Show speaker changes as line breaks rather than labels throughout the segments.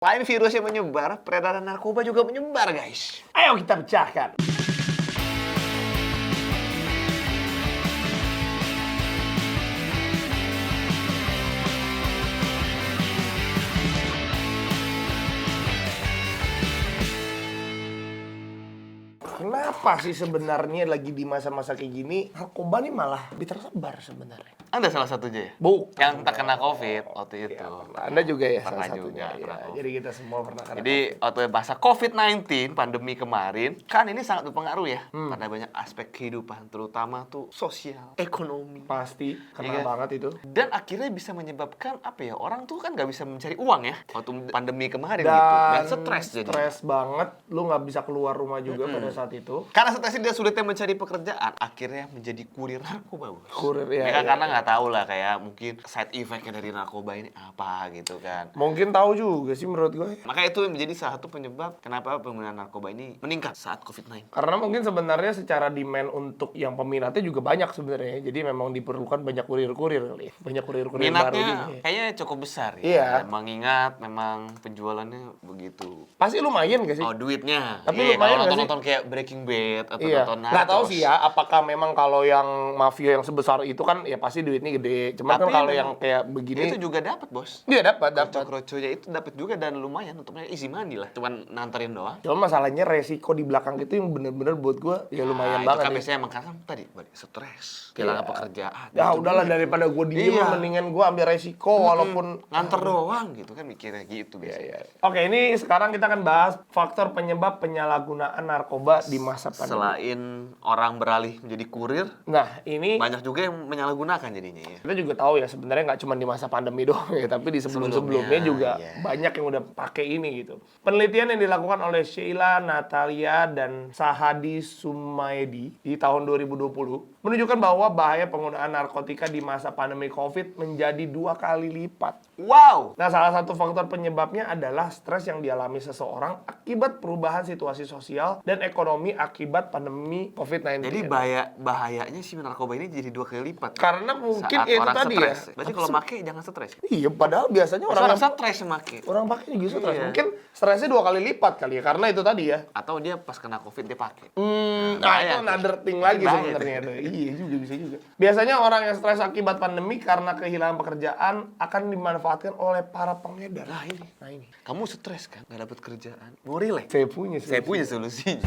Selain virus yang menyebar, peredaran narkoba juga menyebar, guys. Ayo kita pecahkan. Kenapa sih sebenarnya lagi di masa-masa kayak gini, narkoba nih malah lebih tersebar sebenarnya?
Anda salah satunya ya?
Bukan.
Yang terkena COVID waktu itu.
Ya, Anda juga ya
Pernah
salah satunya.
juga,
Ya,
pernah COVID.
jadi kita semua pernah kena
Jadi
COVID.
waktu bahasa COVID-19, pandemi kemarin, kan ini sangat berpengaruh ya pada banyak aspek kehidupan, terutama tuh sosial, ekonomi.
Pasti kena
Iya.
banget itu.
Dan akhirnya bisa menyebabkan apa ya, orang tuh kan nggak bisa mencari uang ya waktu pandemi kemarin
Dan
gitu. Dan stres jadi.
stres banget, lu nggak bisa keluar rumah juga pada saat itu.
Karena stresnya dia sulitnya mencari pekerjaan, akhirnya menjadi kurir narkoba, Bos.
Kurir, ya,
kan
ya,
karena nggak tahu lah kayak mungkin side effect-nya dari narkoba ini apa gitu kan.
Mungkin tahu juga sih menurut gue.
Maka itu yang menjadi salah satu penyebab kenapa penggunaan narkoba ini meningkat saat COVID-19.
Karena mungkin sebenarnya secara demand untuk yang peminatnya juga banyak sebenarnya. Jadi memang diperlukan banyak kurir-kurir kali ya. Banyak kurir-kurir baru
Minatnya
gini.
kayaknya cukup besar ya.
Iya.
Mengingat memang penjualannya begitu.
Pasti lumayan gak sih?
Oh, duitnya.
Tapi
Iya,
lumayan
kalau
nggak sih?
nonton kayak Breaking Bad atau
Iya,
nonton
nggak tahu
Narcos.
sih ya. Apakah memang kalau yang mafia yang sebesar itu kan ya pasti duitnya gede. Cuman kan
Tapi
kalau
memang
yang kayak begini,
Itu juga dapat, Bos.
dia dapat.
Kroco-kroconya itu dapat juga dan lumayan untuk mereka easy money lah. Cuman nanterin doang.
Cuma masalahnya resiko di belakang itu yang bener-bener buat gue ya lumayan
Itu
banget.
kan
ya.
biasanya emang kan tadi stres, kehilangan pekerjaan.
Ya
Itu
udahlah
duit.
daripada gue diem,
Iya.
mendingan gue ambil resiko walaupun
nganter doang gitu kan mikirnya gitu biasanya.
Oke, ini sekarang kita akan bahas faktor penyebab penyalahgunaan narkoba di masa pandemi.
Selain orang beralih menjadi kurir,
Nah, ini
banyak juga yang menyalahgunakan jadinya ya.
kita juga tahu ya sebenarnya nggak cuma di masa pandemi doang ya, tapi di sebelum-sebelumnya
Sebelumnya,
juga
iya.
banyak yang udah pakai ini gitu. Penelitian yang dilakukan oleh Sheila, Natalia, dan Sahadi Sumaedi di tahun 2020 menunjukkan bahwa bahaya penggunaan narkotika di masa pandemi COVID menjadi 2 kali lipat.
Wow.
Nah, salah satu faktor penyebabnya adalah stres yang dialami seseorang akibat perubahan situasi sosial dan ekonomi akibat pandemi COVID-19.
Jadi bahayanya si narkoba ini jadi 2 kali lipat.
Karena mungkin
Saat
itu
orang
tadi
stres.
ya.
Berarti kalau make jangan stres.
Iya, padahal biasanya orang
Orang
yang
stres yang make.
orang pakai juga stres.
Iya.
Mungkin stresnya 2 kali lipat kali ya, karena itu tadi ya.
Atau dia pas kena COVID dia pakai.
Nah,
bahaya
itu
tuh.
another thing lagi
Bahaya
sebenarnya tuh. Iya juga, bisa juga. Biasanya orang yang stres akibat pandemi karena kehilangan pekerjaan akan dimanfaatkan oleh para pengedar.
Nah ini.
Nah, ini.
Kamu stres kan? Gak dapet kerjaan. Mau relax?
Saya punya
Saya punya solusinya.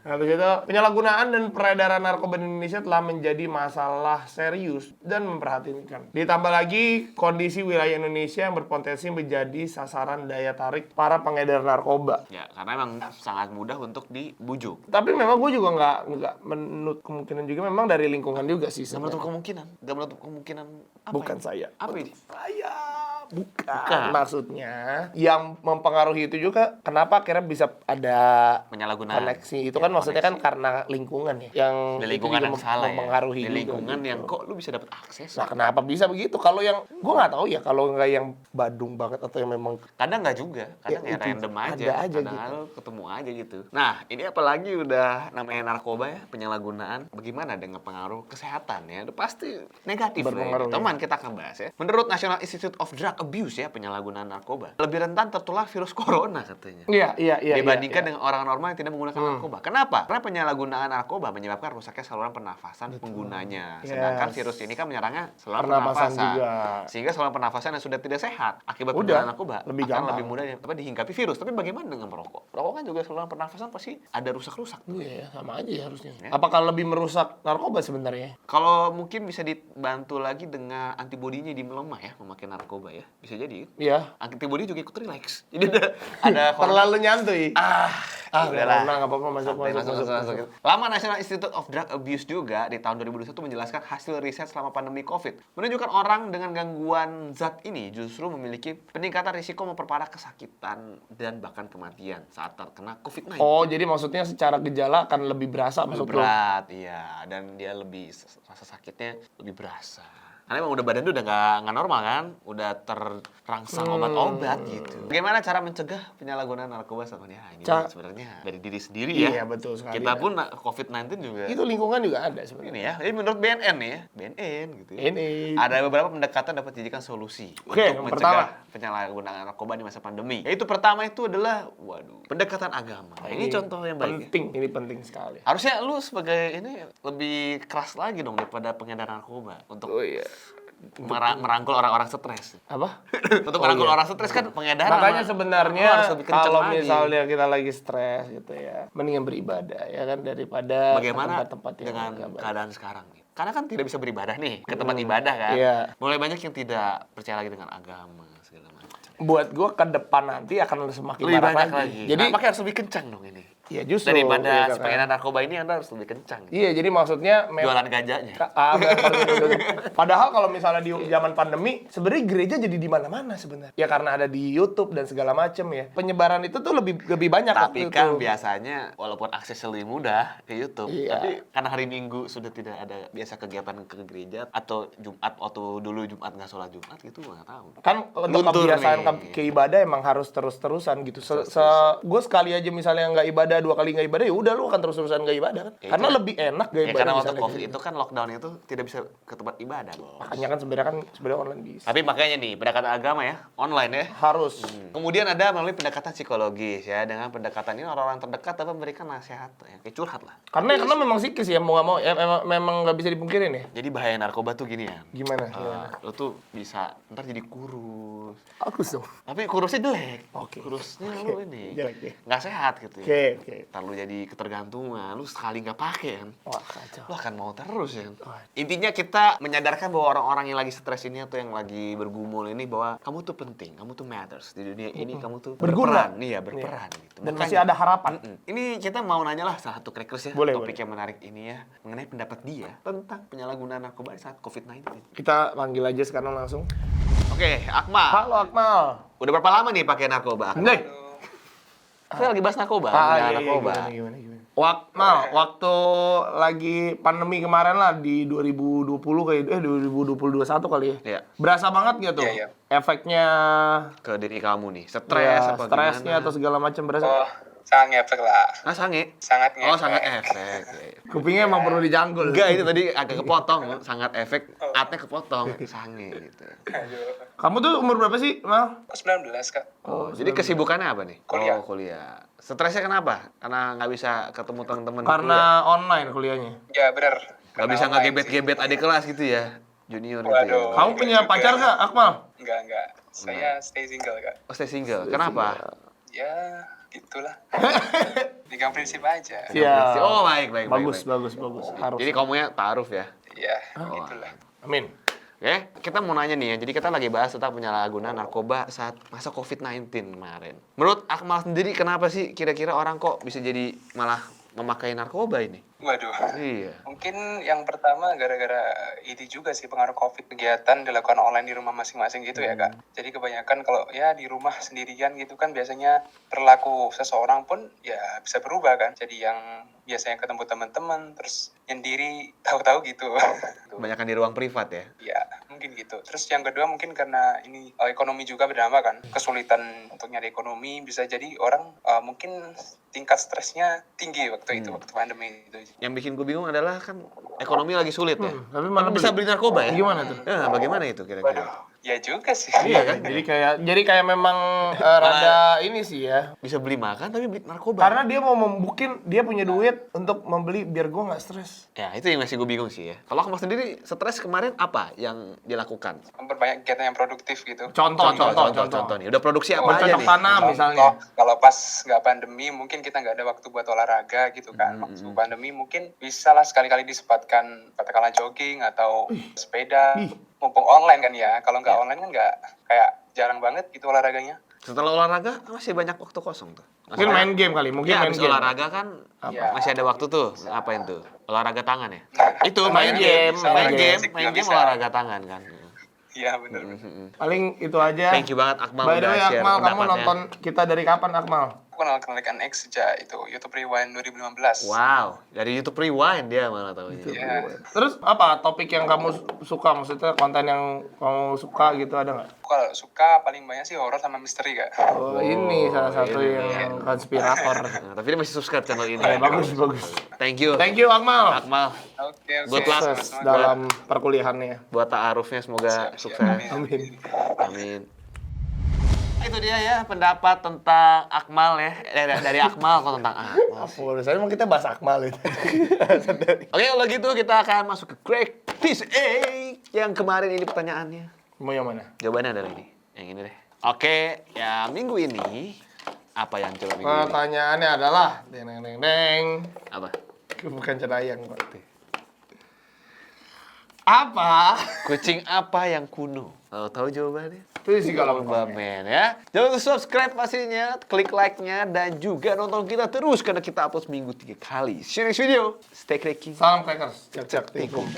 Nah, habis itu, penyalahgunaan dan peredaran narkoba di Indonesia telah menjadi masalah serius dan memperhatikan. Ditambah lagi kondisi wilayah Indonesia yang berpotensi menjadi sasaran daya tarik para pengedar narkoba.
Ya, karena emang sangat mudah untuk dibujuk.
Tapi memang gue juga nggak menutup kemungkinan juga memang dari lingkungan juga sih
Gak menutup
sebenarnya.
kemungkinan. Gak menutup kemungkinan. Apa
Bukan
ini?
saya.
Apa ini?
Saya bukan.
Bukan.
Maksudnya yang mempengaruhi itu juga kenapa akhirnya bisa ada
Penyalahgunaan.
koneksi itu
Ya,
kan maksudnya kan
koneksi.
karena lingkungan ya yang
Di
itu
lingkungan
juga
yang salah ya.
mempengaruhi
Di
juga
lingkungan
gitu.
yang kok lu bisa dapet akses.
Nah, kenapa bisa begitu? Kalau yang gue nggak tahu ya, kalau nggak yang Badung banget atau yang memang
Kadang nggak juga, kadang
Ya,
ya,
itu
random aja,
ada aja
kadang
gitu.
lu ketemu aja gitu. Nah, ini apalagi udah namanya narkoba ya, penyalahgunaan, bagaimana dengan pengaruh kesehatan ya, itu pasti negatif
Berpengaruh,
lah.
ya.
Teman kita akan bahas ya. Menurut National Institute of Drug Abuse ya, penyalahgunaan narkoba lebih rentan tertular virus corona katanya.
iya
Dibandingkan
iya.
dengan orang normal yang tidak menggunakan narkoba. Kenapa? Karena penyalahgunaan narkoba menyebabkan rusaknya saluran pernafasan penggunanya. Sedangkan
Yes.
virus ini kan menyerangnya saluran
Pernapasan
pernafasan.
juga.
Sehingga saluran pernafasan yang sudah tidak sehat akibat
Udah,
penggunaan narkoba
lebih
akan
gampang.
lebih mudah dihinggapi virus. Tapi bagaimana dengan merokok? Merokok kan juga saluran pernafasan pasti ada rusak-rusak.
Iya, sama aja ya harusnya.
Ya.
Apakah lebih merusak narkoba sebenarnya?
Kalau mungkin bisa dibantu lagi dengan antibodinya di melemah ya, memakai narkoba ya. Bisa jadi.
Iya.
Antibodi juga ikut relax. Jadi ada
Terlalu nyantuy.
udahlah.
Nggak apa-apa, masuk.
Lama National Institute of Drug Abuse juga di tahun 2021 menjelaskan hasil riset selama pandemi COVID menunjukkan orang dengan gangguan zat ini justru memiliki peningkatan risiko memperparah kesakitan dan bahkan kematian saat terkena COVID-19.
Oh, jadi maksudnya secara gejala akan lebih berasa
Lebih
maksud lo?
berat, iya, dan dia lebih rasa sakitnya lebih berasa. Karena emang udah badan tuh udah nggak normal kan, udah terangsang obat-obat gitu. Bagaimana cara mencegah penyalahgunaan narkoba sama ini? Ini sebenarnya dari diri sendiri ya.
Iya, betul sekali.
Kita pun COVID-19 juga.
Itu lingkungan juga ada sebenarnya.
Ini ya, ini menurut BNN nih ya, BNN gitu. Ya.
Ini.
Ada beberapa pendekatan dapat dijadikan solusi
Oke, yang
untuk
pertama.
mencegah penyalahgunaan narkoba di masa pandemi. Yaitu pertama itu adalah, pendekatan agama. Nah, ini contoh yang baik.
Penting, ini penting sekali.
Harusnya lu sebagai ini lebih keras lagi dong daripada pengedar narkoba untuk
Oh iya.
merangkul orang-orang stres.
Apa?
Untuk merangkul orang stres kan pengedar.
Makanya sebenarnya
harus lebih kencang
kalau
lagi.
misalnya kita lagi stres gitu ya, mendingan beribadah ya kan daripada
Bagaimana
ke tempat-tempat yang
dengan
nggak baik.
keadaan sekarang nih? Karena kan tidak bisa beribadah nih ke tempat ibadah kan.
Iya.
Mulai banyak yang tidak percaya lagi dengan agama segala macam.
Buat gua ke depan nanti akan semakin
Lebih
parah
banyak lagi.
Jadi
Nah, makanya harus lebih kencang dong ini.
ya justru
Daripada
gitu kan.
pengedar narkoba ini Anda harus lebih kencang.
Iya, jadi maksudnya
Jualan gajahnya.
Padahal kalau misalnya di zaman pandemi, sebenarnya gereja jadi di mana-mana sebenarnya. Ya karena ada di YouTube dan segala macem ya. Penyebaran itu tuh lebih banyak
Tapi
waktu
kan
itu.
biasanya walaupun akses lebih mudah ke YouTube,
Iya.
tapi karena hari Minggu sudah tidak ada biasa kegiatan ke gereja atau Jumat waktu dulu Jumat nggak sholat Jumat gitu nggak tahu.
Kan untuk
Luntur
kebiasaan
nih.
ke ibadah emang harus terus-terusan gitu. Gue sekali aja misalnya nggak ibadah, 2 kali nggak ibadah, ya udah lu akan terus-terusan nggak ibadah kan.
Ya,
Karena
itu-
lebih enak gak
Ya
ibadah
karena waktu
misalnya
COVID
gitu.
itu kan lockdown itu tidak bisa ke tempat ibadah, Bos.
Makanya kan sebenarnya online bisa.
Tapi makanya nih, pendekatan agama ya, online ya.
Harus.
Kemudian ada melalui pendekatan psikologis ya. Dengan pendekatan ini orang-orang terdekat dapat memberikan nasihat ya, kayak curhat lah.
Karena memang psikis ya, mau nggak mau ya, memang nggak bisa dipungkirin ya.
Jadi bahaya narkoba tuh gini ya.
Gimana?
Lo tuh bisa ntar jadi kurus.
Aku dong.
Tapi kurusnya jelek.
Oke.
Kurusnya lu ini
Jelek ya.
nggak sehat gitu ya.
Oke.
Ntar lu jadi ketergantungan, lu sekali nggak pakai kan.
Wah, kacau.
Lu akan mau terus ya.
Wah.
Intinya kita menyadarkan bahwa orang-orang yang lagi stres ini atau yang lagi bergumul ini bahwa kamu tuh penting, kamu tuh matters di dunia ini, kamu tuh
Berguna.
berperan, iya berperan gitu.
Dan
Makanya-
masih ada harapan.
Ini kita mau nanya lah salah satu crackers ya,
Boleh,
topik yang menarik ini ya, mengenai pendapat dia tentang penyalahgunaan narkoba saat COVID-19.
Kita panggil aja sekarang langsung.
Oke, Akmal.
Halo Akmal.
Udah berapa lama nih pakai narkoba? Akmal?
Nih.
Kita lagi bahas narkoba,
Iya,
narkoba.
gimana. Akmal, waktu lagi pandemi kemarin lah di 2020 kayak 2021 kali ya.
Iya.
Berasa banget nggak tuh
Iya.
efeknya
Ke diri kamu nih, stres
ya,
apa
stresnya
gimana?
atau segala macam berasa.
Oh, sangat ngefek lah.
Ah, sange?
Sangat
Oh,
ngefek.
sangat efek.
Kupingnya emang perlu dijanggul.
Enggak, itu tadi agak kepotong, sangat efek, atnya kepotong, sange gitu.
Aduh.
Kamu tuh umur berapa sih, Mal?
Aku 19, Kak.
Oh, jadi kesibukannya apa nih?
Kuliah.
Oh, kuliah. Stresnya kenapa? Karena nggak bisa ketemu teman-teman
Karena online kuliahnya.
Ya, bener.
nggak bisa ngegebet-gebet adik kelas gitu ya, junior gitu ya.
Waduh.
Kamu punya pacar nggak, Akmal?
Enggak. Saya stay single, Kak.
Oh, stay single. Kenapa?
Ya, gitulah. Pegang prinsip aja.
Iya.
Oh, baik.
Bagus.
baik.
Harus.
Jadi kamunya ta'aruf ya?
Ya, gitulah.
Amin.
Oke, kita mau nanya nih ya. Jadi kita lagi bahas tentang penyalahgunaan narkoba saat masa COVID-19 kemarin. Menurut Akmal sendiri kenapa sih kira-kira orang kok bisa jadi malah memakai narkoba ini?
Waduh.
Iya.
Mungkin yang pertama gara-gara ini juga sih pengaruh COVID, kegiatan dilakukan online di rumah masing-masing gitu ya, Kak. Jadi kebanyakan kalau ya di rumah sendirian gitu kan biasanya perilaku seseorang pun ya bisa berubah kan. Jadi yang biasanya ketemu teman-teman terus nyendiri tahu-tahu gitu.
Kebanyakan di ruang privat ya?
Ya, mungkin gitu. Terus yang kedua mungkin karena ini ekonomi juga berdampak kan. Kesulitan untuk nyari ekonomi, bisa jadi orang mungkin tingkat stresnya tinggi waktu itu, waktu pandemi itu.
Yang bikin gue bingung adalah kan ekonomi lagi sulit ya.
Tapi malah
bisa beli narkoba ya?
Gimana tuh?
Ya, bagaimana itu kira-kira?
Waduh, ya juga sih.
Iya kan? Jadi kayak memang rada ini sih ya.
Bisa beli makan tapi beli narkoba.
Karena dia mau membukin, dia punya duit untuk membeli biar gue nggak stres.
Ya, itu yang masih gue bingung sih ya. Kalau kamu sendiri stres kemarin apa yang dilakukan?
Memperbanyak kegiatan yang produktif gitu.
Contoh.
nih. Udah produksi apa aja
Bercocok
nih?
tanam misalnya.
Kalau pas nggak pandemi mungkin kita nggak ada waktu buat olahraga gitu kan. Waktu pandemi mungkin bisa lah sekali-kali disempatkan katakanlah jogging atau sepeda. Mumpung online kan ya. Kalau nggak online kan nggak kayak jarang banget gitu olahraganya.
Setelah olahraga masih banyak waktu kosong tuh.
Mungkin main game kali, mungkin
Ya,
main
habis
game.
olahraga kan
Ya.
masih ada waktu tuh. Ngapain tuh? Olahraga tangan ya? Itu
Main game,
main game
Nggak bisa.
olahraga tangan kan.
Iya bener.
Paling itu aja.
Thank you banget Akmal
By the
udah
way,
share
Akmal, kamu
pendapatnya.
nonton kita dari kapan, Akmal?
Aku kenal ikan X sejak itu YouTube Rewind 2015.
Wow, dari YouTube Rewind dia malah tahunya.
Iya.
Terus apa topik yang kamu suka? Maksudnya konten yang kamu suka gitu ada nggak?
Kalau suka paling banyak sih horor sama misteri, Kak.
Oh, ini salah satu yang konspirator.
Nah, tapi dia masih subscribe channel ini.
Bagus.
Thank you.
Thank you Akmal.
Akmal.
Oke.
Good luck.
Sukses
Sama-sama.
dalam perkuliahannya.
Buat ta'arufnya semoga
Siap,
sukses.
amin.
Amin. Itu dia ya pendapat tentang Akmal ya. Dari Akmal kok tentang Akmal.
Saya emang kita bahas Akmal itu.
Oke, kalau gitu kita akan masuk ke Craig This yang kemarin ini pertanyaannya.
Mau yang mana?
Jawabannya adalah ini. Yang ini deh. Oke, ya minggu ini apa yang coba minggu ini?
Pertanyaannya adalah deng.
Apa?
Bukan cenayang, Pak. Apa?
Kucing apa yang kuno? Tahu jawabannya?
Itu sih kalau
Men ya. Jangan lupa subscribe pastinya, klik like-nya dan juga nonton kita terus karena kita upload seminggu 3 kali. See you next video. Stay cracky.
Salam crackers. Cek tikum.